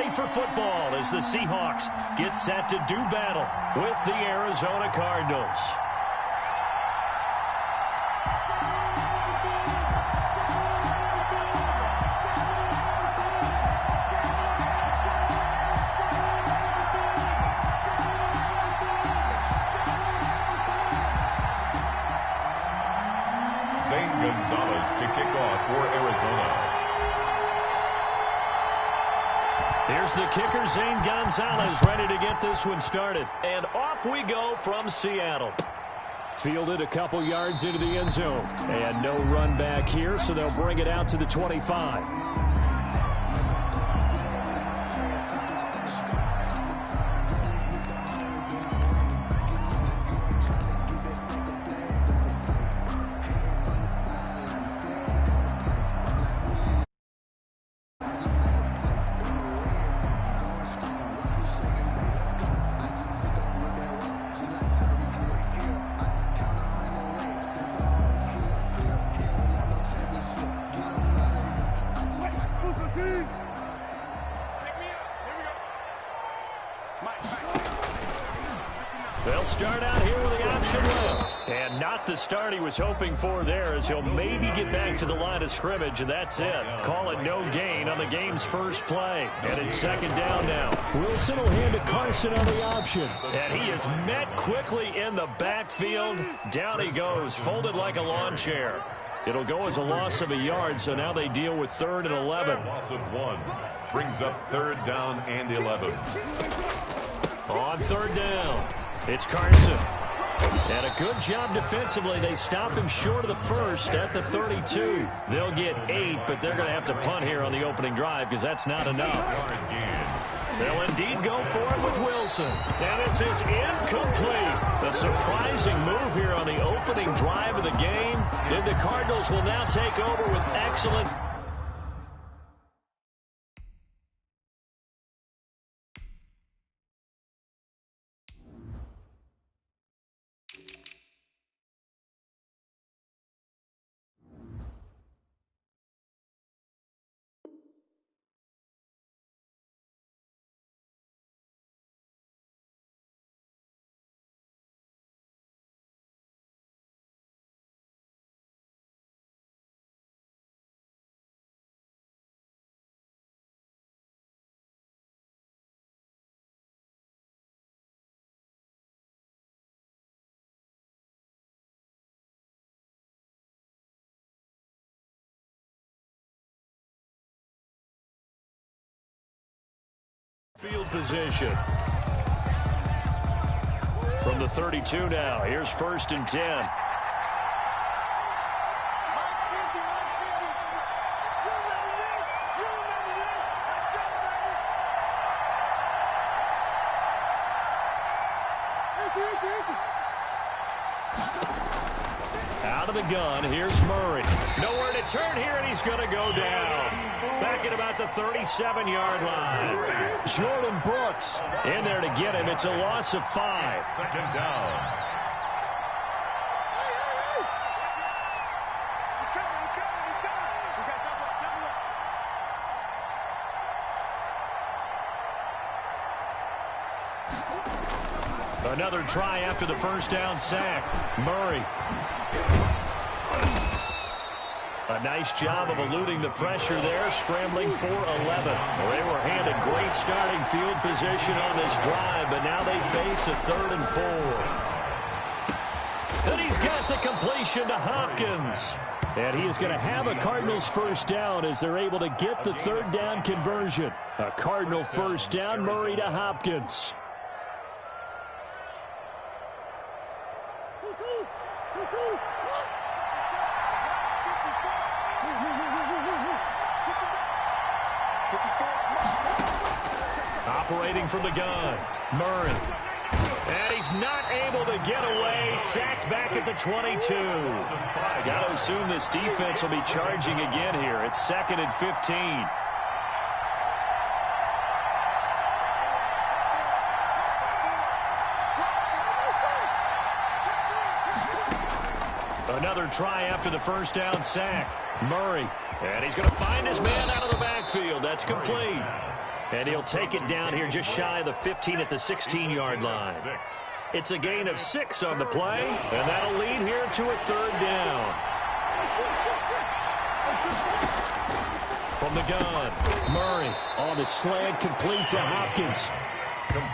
ready for football as the Seahawks get set to do battle with the Arizona Cardinals. Gonzalez to kick off for Arizona. Here's the kicker, Zane Gonzalez, ready to get this one started. And off we go from Seattle. Fielded a couple yards into the end zone. And no run back here, so they'll bring it out to the 25. They'll start out here with the option left. And not the start he was hoping for there, as he'll maybe get back to the line of scrimmage, and that's it. Call it no gain on the game's first play. And it's second down now. Wilson will hand to Carson on the option. And he is met quickly in the backfield. Down he goes, folded like a lawn chair. It'll go as a loss of a yard, so now they deal with 3rd and 11. Loss of 1 brings up 3rd down and 11. On 3rd down, it's Carson. And a good job defensively. They stopped him short of the first at the 32. They'll get 8, but they're going to have to punt here on the opening drive because that's not enough. They'll indeed go for it with Wilson. And this is incomplete. A surprising move here on the opening drive of the game. Then the Cardinals will now take over with excellent. Field position. From the 32 now, here's 1st and 10. Out of the gun, here's Murray. Nowhere to turn here, and he's going to go down. Back at about the 37-yard line. Jordan Brooks in there to get him. It's a loss of 5. 2nd down. Another try after the 1st down sack. Murray. A nice job of eluding the pressure there, scrambling for 11. Well, they were handed great starting field position on this drive, but now they face a 3rd and 4. And he's got the completion to Hopkins. And he is going to have a Cardinals 1st down as they're able to get the 3rd down conversion. A Cardinal 1st down, Murray to Hopkins. Operating from the gun, Murray. And he's not able to get away. Sacked back at the 22. Got to assume this defense will be charging again here. It's 2nd and 15. Another try after the 1st down sack. Murray. And he's going to find his man out of the backfield. That's complete. And he'll take it down here just shy of the 15 at the 16-yard line. It's a gain of 6 on the play, and that'll lead here to a 3rd down. From the gun, Murray on the slant, complete to Hopkins.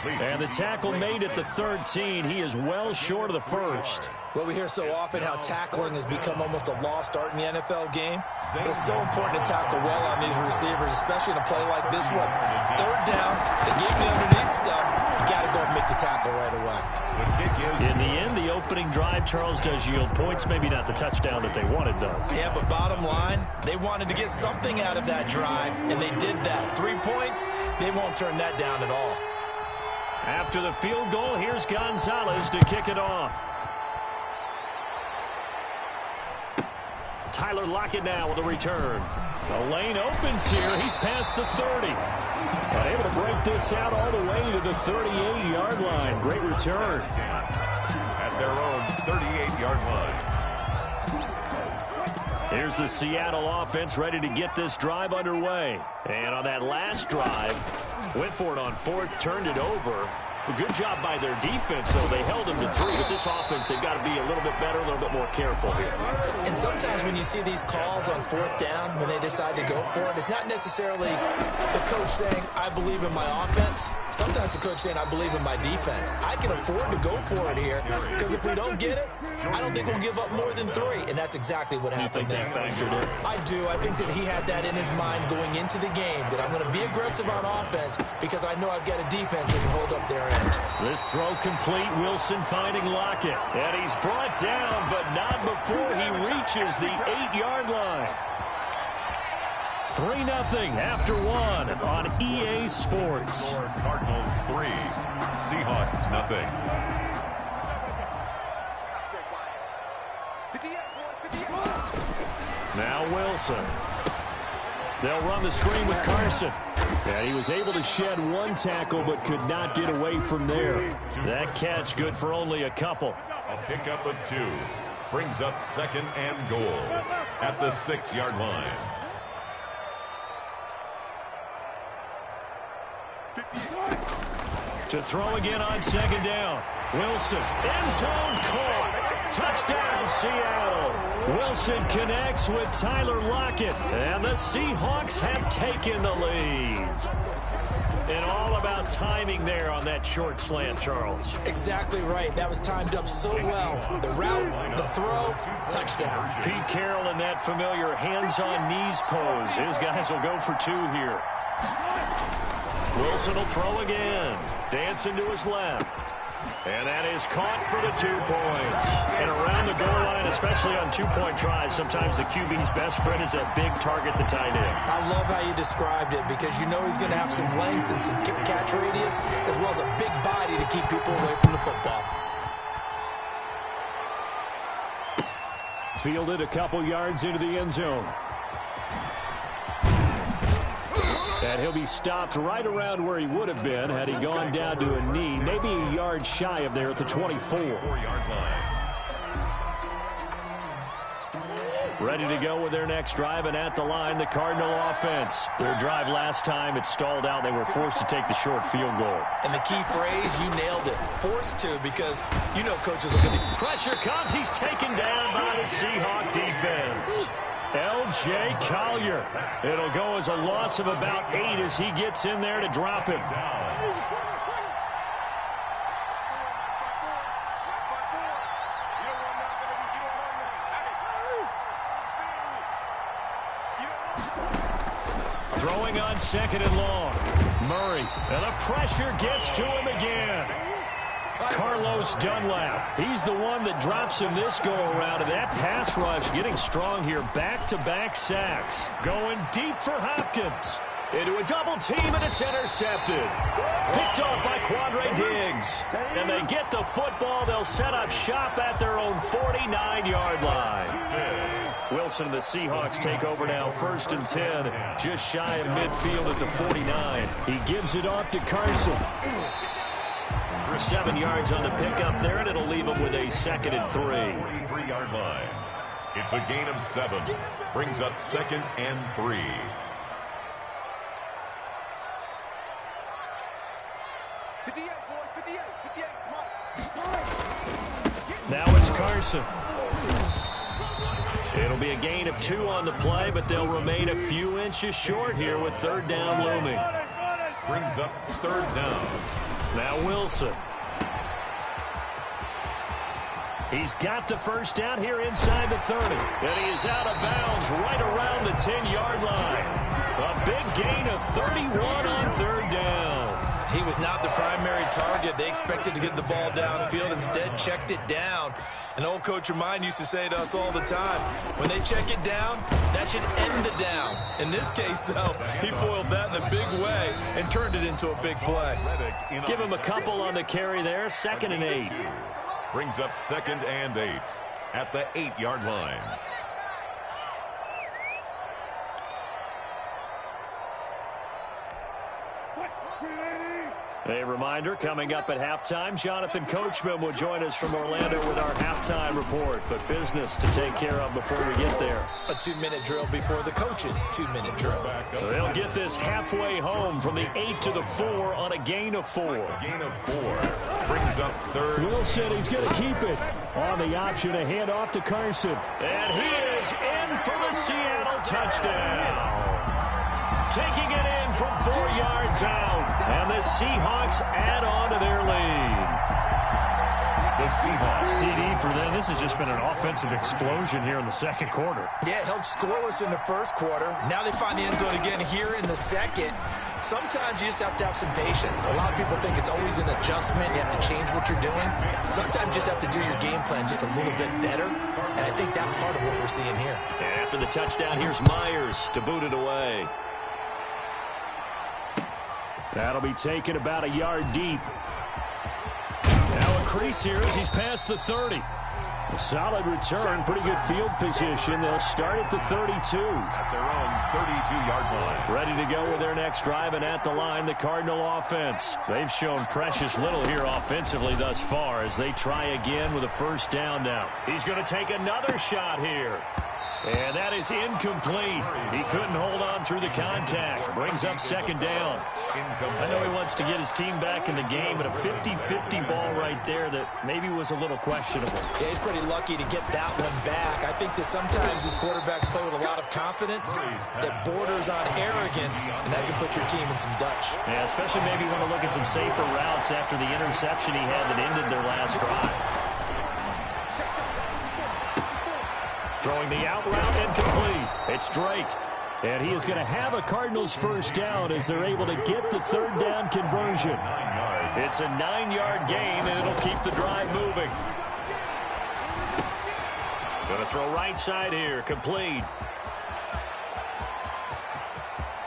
And the tackle made at the 13. He is well short of the first. Well, we hear so often how tackling has become almost a lost art in the NFL game. But it's so important to tackle well on these receivers, especially in a play like this one. 3rd down, they gave me underneath stuff. You got to go and make the tackle right away. In the end, the opening drive, Charles, does yield points. Maybe not the touchdown that they wanted, though. Yeah, but bottom line, they wanted to get something out of that drive, and they did that. 3 points, they won't turn that down at all. After the field goal, here's Gonzalez to kick it off. Tyler Lockett now with a return. The lane opens here. He's past the 30. But able to break this out all the way to the 38-yard line. Great return. At their own 38-yard line. Here's the Seattle offense ready to get this drive underway. And on that last drive, went for it on 4th, turned it over. A good job by their defense, though. They held them to 3. With this offense, they've got to be a little bit better, a little bit more careful here. And sometimes when you see these calls on 4th down, when they decide to go for it, it's not necessarily the coach saying, I believe in my offense. Sometimes the coach saying, I believe in my defense. I can afford to go for it here, because if we don't get it, I don't think we'll give up more than 3. And that's exactly what happened there. You think that factored in? I do. I think that he had that in his mind going into the game, that I'm going to be aggressive on offense because I know I've got a defense that can hold up their end. This throw complete. Wilson finding Lockett. And he's brought down, but not before he reaches the 8-yard line. 3-0 after 1 on EA Sports. Cardinals 3, Seahawks 0. Now Wilson. They'll run the screen with Carson. And he was able to shed 1 tackle but could not get away from there. That catch good for only a couple. A pickup of 2 brings up 2nd and goal at the 6-yard line. To throw again on 2nd down. Wilson, end zone caught. Touchdown, Seattle. Wilson connects with Tyler Lockett, and the Seahawks have taken the lead. And all about timing there on that short slant, Charles. Exactly right. That was timed up so well. The route, the throw, touchdown. Pete Carroll in that familiar hands-on-knees pose. His guys will go for 2 here. Wilson will throw again. Dancing to his left. And that is caught for the 2 points. And around the goal line, especially on 2-point tries, sometimes the QB's best friend is that big target, the tight end. I love how you described it because you know he's going to have some length and some catch radius as well as a big body to keep people away from the football. Fielded a couple yards into the end zone. And he'll be stopped right around where he would have been had he gone down to a knee, maybe a yard shy of there at the 24-yard line. Ready to go with their next drive, and at the line, the Cardinal offense. Their drive last time, it stalled out. They were forced to take the short field goal. And the key phrase, you nailed it. Forced to, because you know coaches look at the pressure comes. He's taken down by the Seahawk defense. L.J. Collier. It'll go as a loss of about 8 as he gets in there to drop him. Throwing on 2nd and long. Murray. And the pressure gets to him again. Carlos Dunlap. He's the one that drops him this go-around. And that pass rush getting strong here. Back-to-back sacks. Going deep for Hopkins. Into a double team, and it's intercepted. Picked off by Quandre Diggs. And they get the football. They'll set up shop at their own 49-yard line. Wilson and the Seahawks take over now. 1st and 10. Just shy of midfield at the 49. He gives it off to Carson. 7 yards on the pickup there, and it'll leave him with a 2nd and 3. 43-yard line. It's a gain of 7. Brings up 2nd and 3. Now it's Carson. It'll be a gain of 2 on the play, but they'll remain a few inches short here with third down looming. Brings up third down. Now Wilson. He's got the first down here inside the 30. And he is out of bounds right around the 10-yard line. A big gain of 31 on third down. He was not the primary target. They expected to get the ball downfield. Instead, checked it down. An old coach of mine used to say to us all the time, when they check it down, that should end the down. In this case, though, he foiled that in a big way and turned it into a big play. Give him a couple on the carry there. 2nd and 8. Brings up 2nd and 8 at the 8-yard line. A reminder, coming up at halftime, Jonathan Coachman will join us from Orlando with our halftime report. But business to take care of before we get there. A 2-minute drill before the coach's 2-minute drill. They'll get this halfway home from the 8 to the 4 on a gain of 4. Gain of 4. Brings up third. Wilson, he's going to keep it. On the option, a handoff to Carson. And he is in for the Seattle touchdown. Taking it in from 4 yards out. And the Seahawks add on to their lead. The Seahawks. CD for them. This has just been an offensive explosion here in the second quarter. Yeah, held scoreless in the first quarter. Now they find the end zone again here in the second. Sometimes you just have to have some patience. A lot of people think it's always an adjustment. You have to change what you're doing. Sometimes you just have to do your game plan just a little bit better. And I think that's part of what we're seeing here. And after the touchdown, here's Myers to boot it away. That'll be taken about a yard deep. Now a crease here as he's past the 30. A solid return, pretty good field position. They'll start at the 32. At their own 32-yard line. Ready to go with their next drive, and at the line, the Cardinal offense. They've shown precious little here offensively thus far as they try again with a first down now. He's going to take another shot here. And that is incomplete. He couldn't hold on through the contact. Brings up 2nd down. I know he wants to get his team back in the game, but a 50-50 ball right there that maybe was a little questionable. Yeah, he's pretty lucky to get that one back. I think that sometimes these quarterbacks play with a lot of confidence that borders on arrogance, and that can put your team in some Dutch. Yeah, especially maybe want to look at some safer routes after the interception he had that ended their last drive. Throwing the out route incomplete. It's Drake. And he is going to have a Cardinals first down as they're able to get the third down conversion. It's a 9-yard gain, and it'll keep the drive moving. Going to throw right side here. Complete.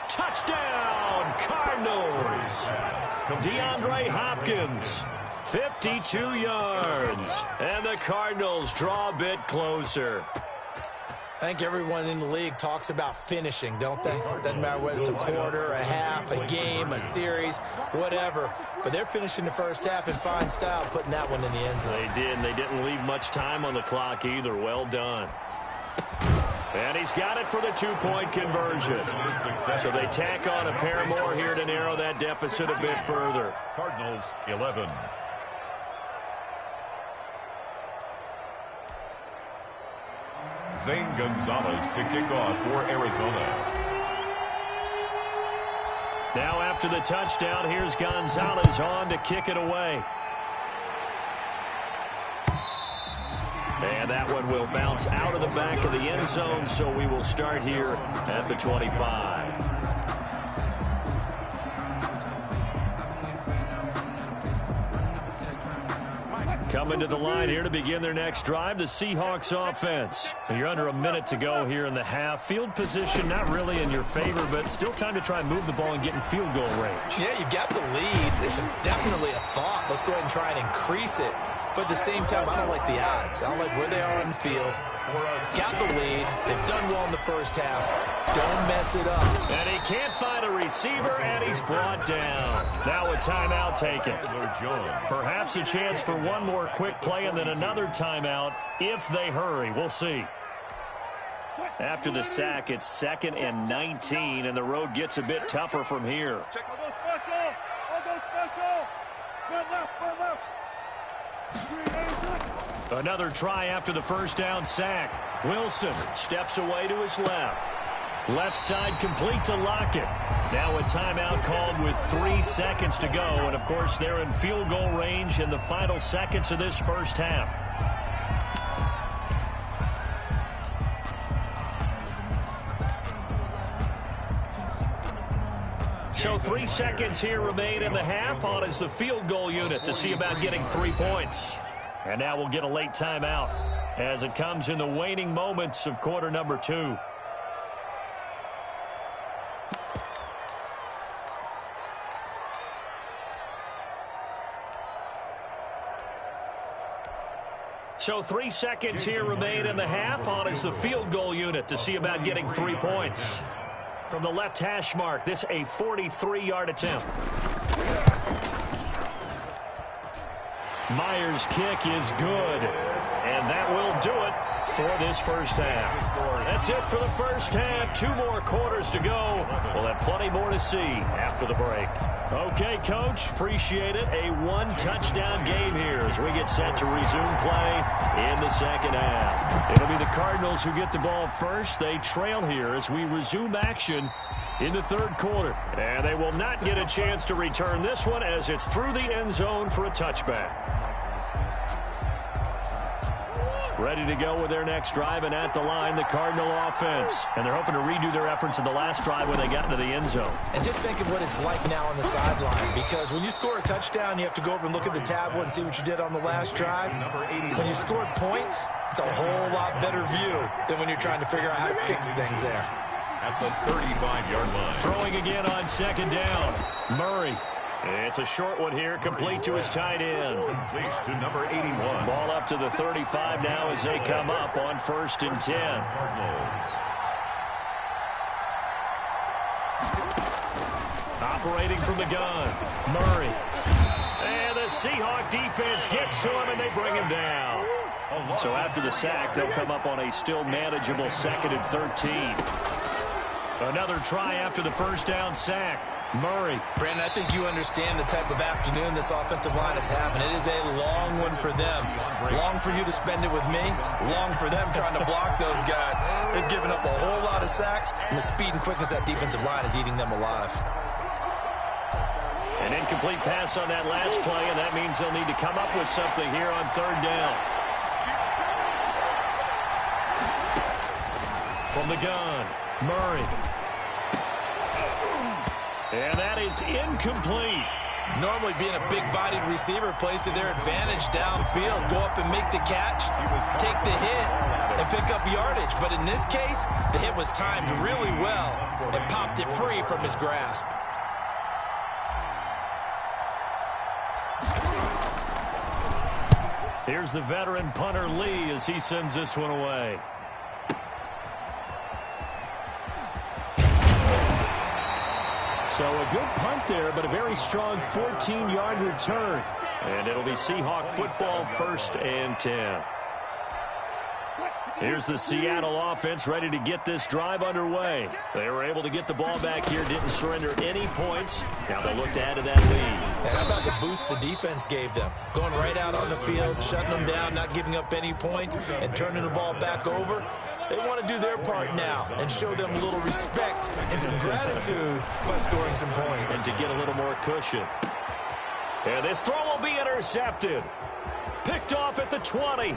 Touchdown, Cardinals. DeAndre Hopkins. 52 yards. And the Cardinals draw a bit closer. I think everyone in the league talks about finishing, don't they? Doesn't matter whether it's a quarter, a half, a game, a series, whatever. But they're finishing the first half in fine style, putting that one in the end zone. They did, and they didn't leave much time on the clock either. Well done. And he's got it for the 2-point conversion. So they tack on a pair more here to narrow that deficit a bit further. Cardinals 11. Zane Gonzalez to kick off for Arizona. Now after the touchdown, here's Gonzalez on to kick it away. And that one will bounce out of the back of the end zone, so we will start here at the 25. Coming to the line here to begin their next drive, the Seahawks offense. You're under a minute to go here in the half. Field position not really in your favor, but still time to try and move the ball and get in field goal range. Yeah, you've got the lead. It's definitely a thought. Let's go ahead and try and increase it. But at the same time, I don't like the odds. I don't like where they are on the field. Got the lead. They've done well in the first half. Don't mess it up. And he can't find a receiver, and he's brought down. Now a timeout taken. Perhaps a chance for one more quick play and then another timeout if they hurry. We'll see. After the sack, it's 2nd and 19, and the road gets a bit tougher from here. Another try after the first down sack. Wilson steps away to his left. Left side complete to Lockett. Now a timeout called with 3 seconds to go. And, of course, they're in field goal range in the final seconds of this first half. So 3 seconds here remain in the half. On is the field goal unit to see about getting 3 points. And now we'll get a late timeout as it comes in the waning moments of quarter number 2. So 3 seconds here remain in the half. On is the field goal unit to see about getting 3 points. From the left hash mark, this a 43-yard attempt. Myers' kick is good, and that will do it for this first half. That's it for the first half. 2 more quarters to go. We'll have plenty more to see after the break. Okay, Coach, appreciate it. A 1-touchdown game here as we get set to resume play in the second half. It'll be the Cardinals who get the ball first. They trail here as we resume action in the third quarter. And they will not get a chance to return this one as it's through the end zone for a touchback. Ready to go with their next drive, and at the line, the Cardinal offense. And they're hoping to redo their efforts in the last drive when they got into the end zone. And just think of what it's like now on the sideline, because when you score a touchdown, you have to go over and look at the tablet and see what you did on the last drive. When you scored points, it's a whole lot better view than when you're trying to figure out how to fix things there. At the 35-yard line. Throwing again on second down. Murray. It's a short one here, complete to his tight end. Complete to number 81. Ball up to the 35 now as they come up on 1st and 10. Cardinals. Operating from the gun, Murray. And the Seahawk defense gets to him, and they bring him down. So after the sack, they'll come up on a still manageable 2nd and 13. Another try after the first down sack. Murray. Brandon, I think you understand the type of afternoon this offensive line is having. It is a long one for them. Long for you to spend it with me. Long for them trying to block those guys. They've given up a whole lot of sacks, and the speed and quickness of that defensive line is eating them alive. An incomplete pass on that last play, and that means they'll need to come up with something here on 3rd down. From the gun, Murray. And that is incomplete. Normally being a big-bodied receiver plays to their advantage downfield. Go up and make the catch, take the hit, and pick up yardage. But in this case, the hit was timed really well and popped it free from his grasp. Here's the veteran punter Lee as he sends this one away. So a good punt there, but a very strong 14-yard return. And it'll be Seahawk football 1st and 10. Here's the Seattle offense ready to get this drive underway. They were able to get the ball back here, didn't surrender any points. Now they'll look to add to that lead. And how about the boost the defense gave them? Going right out on the field, shutting them down, not giving up any points, and turning the ball back over. They want to do their part now and show them a little respect and some gratitude by scoring some points. And to get a little more cushion. And this throw will be intercepted. Picked off at the 20.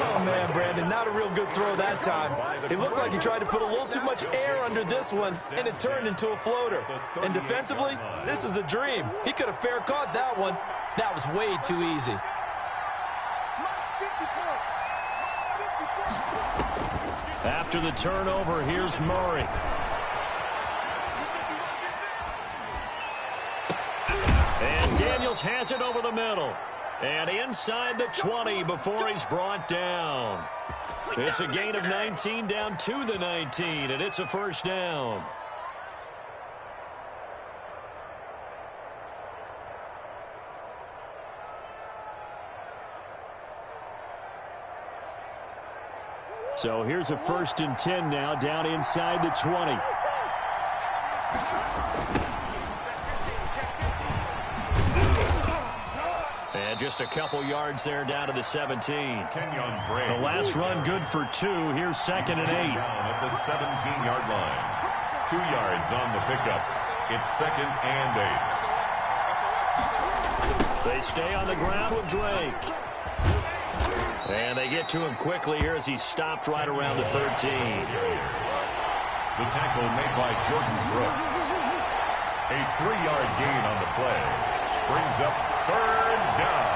Oh, man, Brandon, not a real good throw that time. It looked like he tried to put a little too much air under this one, and it turned into a floater. And defensively, this is a dream. He could have fair caught that one. That was way too easy. After the turnover, here's Murray. And Daniels has it over the middle. And inside the 20 before he's brought down. It's a gain of 19 down to the 19, and it's a 1st down. So here's a 1st and 10 now, down inside the 20. And just a couple yards there down to the 17. The last run good for 2. Here's 2nd and 8. Down at the 17-yard line. 2 yards on the pickup. It's 2nd and 8. They stay on the ground with Drake. And they get to him quickly here as he's stopped right around the 13. The tackle made by Jordan Brooks. A 3-yard gain on the play. Brings up 3rd down.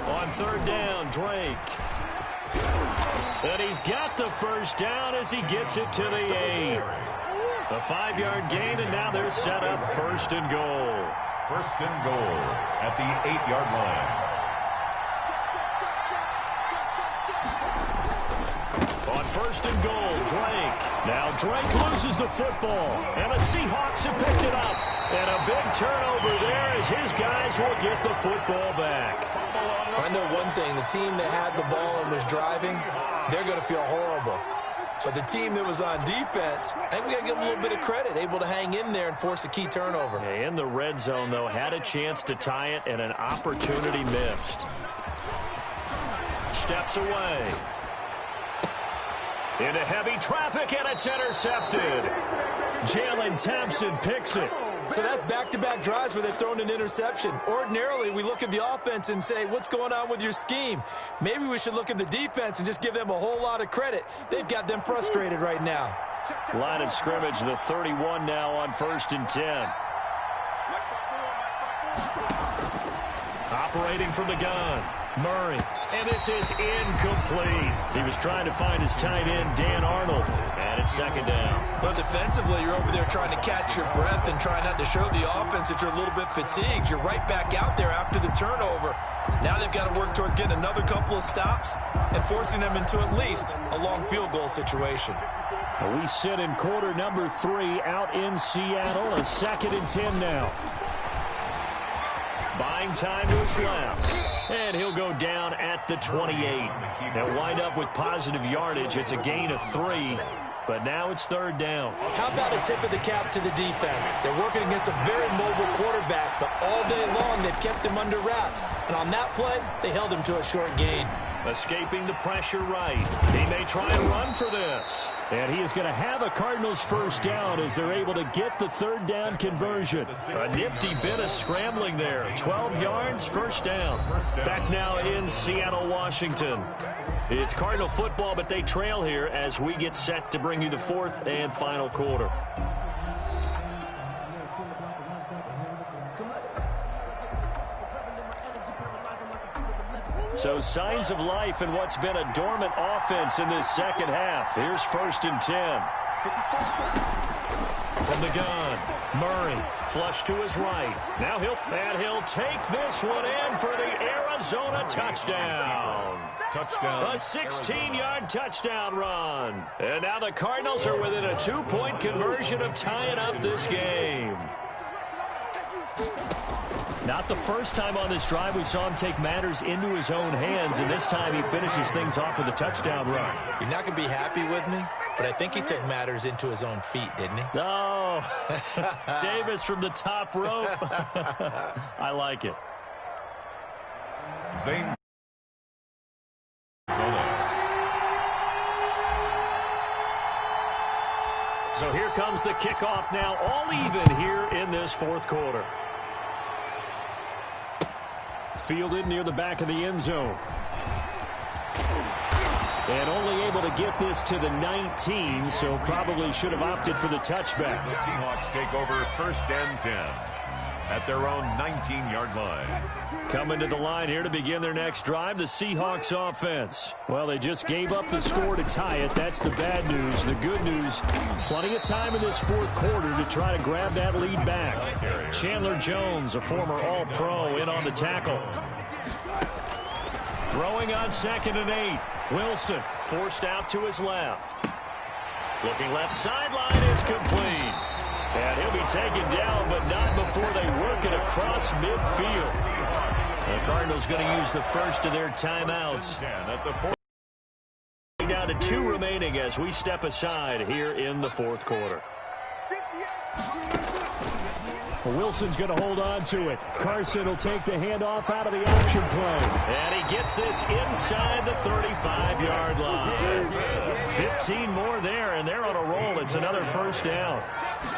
On 3rd down, Drake. And he's got the 1st down as he gets it to the 8. A 5-yard gain, and now they're set up 1st and goal. 1st and goal at the 8-yard line. On 1st and goal, Drake. Now Drake loses the football, and the Seahawks have picked it up. And a big turnover there as his guys will get the football back. I know one thing, the team that had the ball and was driving, they're going to feel horrible. But the team that was on defense, I think we got to give them a little bit of credit, able to hang in there and force a key turnover. In the red zone, though, had a chance to tie it and an opportunity missed. Steps away. Into heavy traffic, and it's intercepted. Jalen Thompson picks it. So that's back-to-back drives where they've thrown an interception. Ordinarily, we look at the offense and say, what's going on with your scheme? Maybe we should look at the defense and just give them a whole lot of credit. They've got them frustrated right now. Line of scrimmage, the 31 now on 1st and 10. Operating from the gun, Murray. And this is incomplete. He was trying to find his tight end, Dan Arnold. And it's 2nd down. Well, defensively, you're over there trying to catch your breath and try not to show the offense that you're a little bit fatigued. You're right back out there after the turnover. Now they've got to work towards getting another couple of stops and forcing them into at least a long field goal situation. We sit in quarter number 3 out in Seattle. A 2nd and 10 now. Buying time to his left. And he'll go down at the 28. They'll wind up with positive yardage. It's a gain of 3. But now it's 3rd down. How about a tip of the cap to the defense? They're working against a very mobile quarterback, but all day long they've kept him under wraps. And on that play, they held him to a short gain. Escaping the pressure right. He may try and run for this. And he is going to have a Cardinals 1st down as they're able to get the 3rd down conversion. A nifty bit of scrambling there. 12 yards, 1st down. Back now in Seattle, Washington. It's Cardinal football, but they trail here as we get set to bring you the 4th and final quarter. So signs of life in what's been a dormant offense in this 2nd half. Here's 1st and 10. From the gun, Murray, flush to his right. Now he'll take this one in for the Arizona touchdown. Touchdown. A 16-yard touchdown run. And now the Cardinals are within a 2-point conversion of tying up this game. Not the first time on this drive we saw him take matters into his own hands, and this time he finishes things off with a touchdown run. You're not going to be happy with me, but I think he took matters into his own feet, didn't he? No. Davis from the top rope. I like it. Zane. So here comes the kickoff now, all even here in this 4th quarter. Fielded near the back of the end zone. And only able to get this to the 19, so probably should have opted for the touchback. The Seahawks take over 1st and 10 at their own 19-yard line. Coming to the line here to begin their next drive, the Seahawks offense. Well, they just gave up the score to tie it. That's the bad news. The good news, plenty of time in this 4th quarter to try to grab that lead back. Chandler Jones, a former All-Pro, in on the tackle. Throwing on 2nd and 8. Wilson forced out to his left. Looking left sideline, it's complete. And he'll be taken down, but not before they work it across midfield. The Cardinals going to use the first of their timeouts. Down to 2 remaining as we step aside here in the fourth quarter. Wilson's going to hold on to it. Carson will take the handoff out of the option play. And he gets this inside the 35-yard line. 15 more there, and they're on a roll. It's another first down.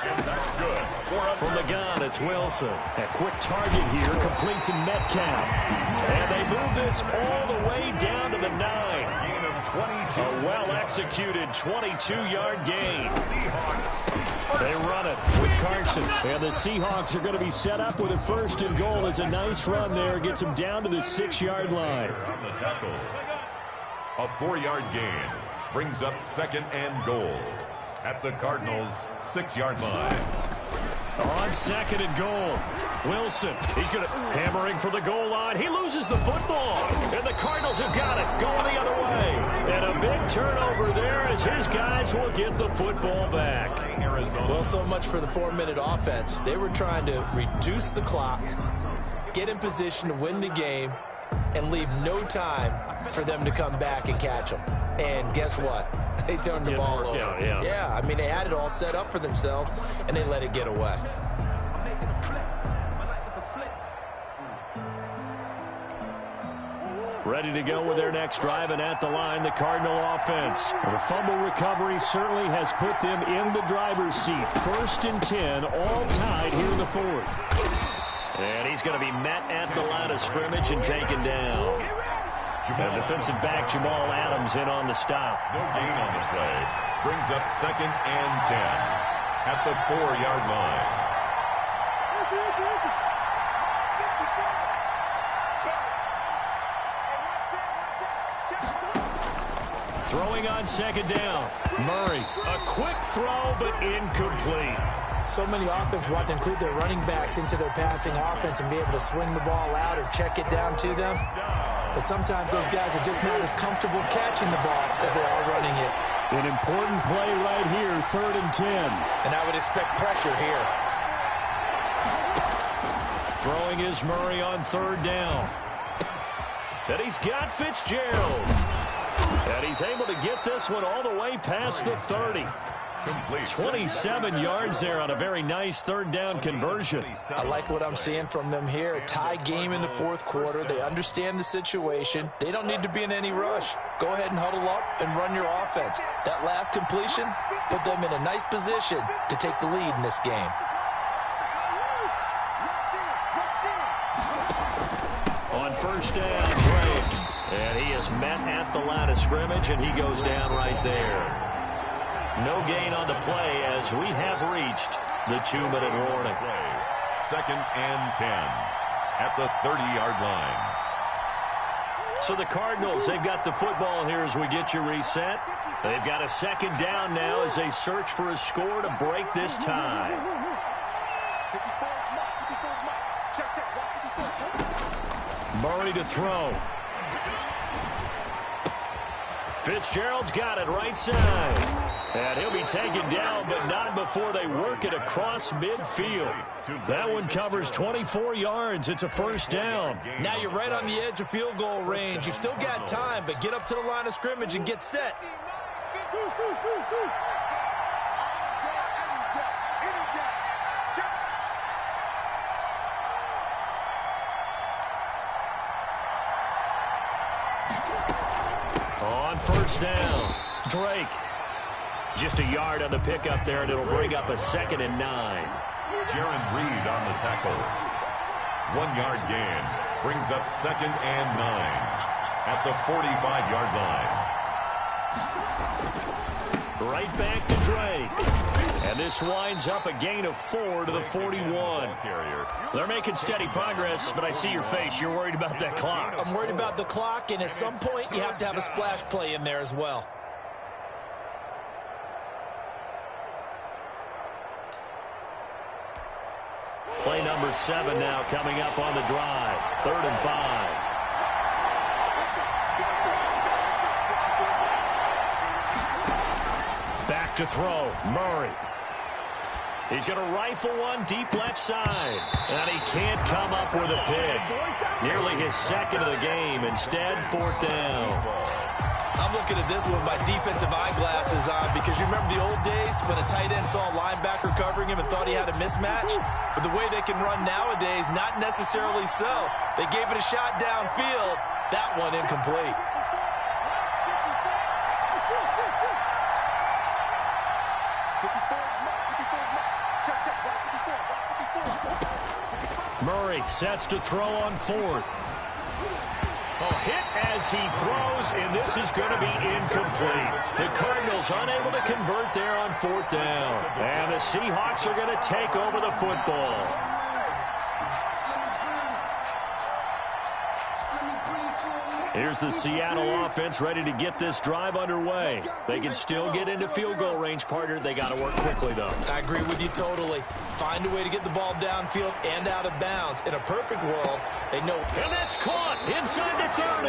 And that's good. From the gun, it's Wilson. A quick target here, complete to Metcalf. And they move this all the way down to the 9. A well-executed 22-yard gain. They run it with Carson. And the Seahawks are going to be set up with a first and goal. It's a nice run there. Gets them down to the 6-yard line. On the tackle. A 4-yard gain brings up second and goal at the Cardinals' 6-yard line. On second and goal, Wilson, he's going to hammering for the goal line. He loses the football, and the Cardinals have got it going the other way. And a big turnover there as his guys will get the football back. Well, so much for the 4-minute offense. They were trying to reduce the clock, get in position to win the game, and leave no time for them to come back and catch them. And guess what? They turned the ball over. Yeah, I mean, they had it all set up for themselves, and they let it get away. Ready to go with their next drive, and at the line, the Cardinal offense. The fumble recovery certainly has put them in the driver's seat. 1st and 10, all tied here in the fourth. And he's going to be met at the line of scrimmage and taken down. And defensive back Jamal Adams in on the stop. No gain on the play. Brings up second and 10 at the 4-yard line. Throwing on second down. Murray, a quick throw, but incomplete. So many offenses want to include their running backs into their passing offense and be able to swing the ball out or check it down to them. But sometimes those guys are just not as comfortable catching the ball as they are running it. An important play right here, 3rd and 10. And I would expect pressure here. Throwing is Murray on 3rd down. And he's got Fitzgerald. And he's able to get this one all the way past the 30. 27 yards there on a very nice 3rd down conversion. I like what I'm seeing from them here. A tie game in the fourth quarter. They understand the situation. They don't need to be in any rush. Go ahead and huddle up and run your offense. That last completion put them in a nice position to take the lead in this game. On 1st down, Drake. And he is met at the line of scrimmage, and he goes down right there. No gain on the play as we have reached the 2-minute warning. 2nd and 10 at the 30-yard line. So the Cardinals, they've got the football here as we get you reset. They've got a 2nd down now as they search for a score to break this tie. Murray to throw. Fitzgerald's got it right side. And he'll be taken down, but not before they work it across midfield. That one covers 24 yards. It's a 1st down. Now you're right on the edge of field goal range. You've still got time, but get up to the line of scrimmage and get set. On 1st down, Drake. Just a yard on the pickup there, and it'll bring up a 2nd and 9. Jaron Reed on the tackle. 1-yard gain brings up 2nd and 9 at the 45-yard line. Right back to Drake. And this winds up a gain of 4 to the 41. They're making steady progress, but I see your face. You're worried about that clock. I'm worried about the clock, and at some point you have to have a splash play in there as well. Play number 7 now coming up on the drive. 3rd and 5. Back To throw, Murray. He's going to rifle one deep left side. And he can't come up with a pick. Nearly his second of the game. Instead, fourth down. I'm looking at this with my defensive eyeglasses on because you remember the old days when a tight end saw a linebacker covering him and thought he had a mismatch? But the way they can run nowadays, not necessarily so. They gave it a shot downfield. That one incomplete. Murray sets to throw on fourth. Hit as he throws, and this is going to be incomplete. The Cardinals unable to convert there on fourth down. And the Seahawks are going to take over the football. Here's the Seattle offense ready to get this drive underway. They can still get into field goal range, partner. They got to work quickly, though. I agree with you totally. Find a way to get the ball downfield and out of bounds. In a perfect world, they know. And that's caught inside the 30.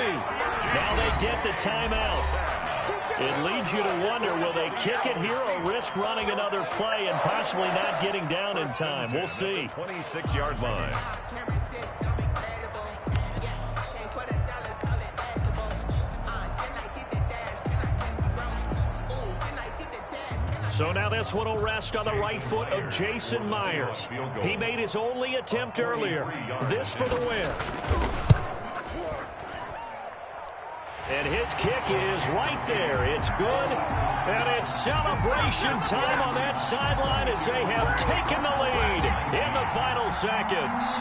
Now they get the timeout. It leads you to wonder, will they kick it here or risk running another play and possibly not getting down in time? We'll see. 26-yard line. So now this one will rest on the right foot of Jason Myers. He made his only attempt earlier. This for the win. And his kick is right there. It's good. And it's celebration time on that sideline as they have taken the lead in the final seconds.